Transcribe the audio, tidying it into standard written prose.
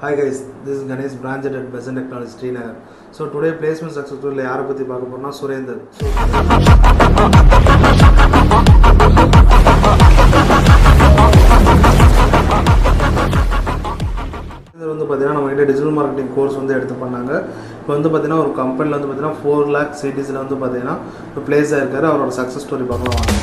Hi guys, this is Ganesh branch at Besan Technology Srinagar. So today placement success story la yaara pathi paaka porona Surendra. இது வந்து பாத்தீங்கன்னா நம்ம கிட்ட digital marketing course வந்து எடுத்து பண்ணாங்க. இப்போ வந்து பாத்தீங்கன்னா ஒரு கம்பெனில வந்து பாத்தீங்கன்னா 4 lakh சிட்டிஸ்ல வந்து பாத்தீங்கன்னா பிளேஸ் ஆயிருக்காரு. அவரோட சக்சஸ் ஸ்டோரி பார்க்கலாம் வாங்க.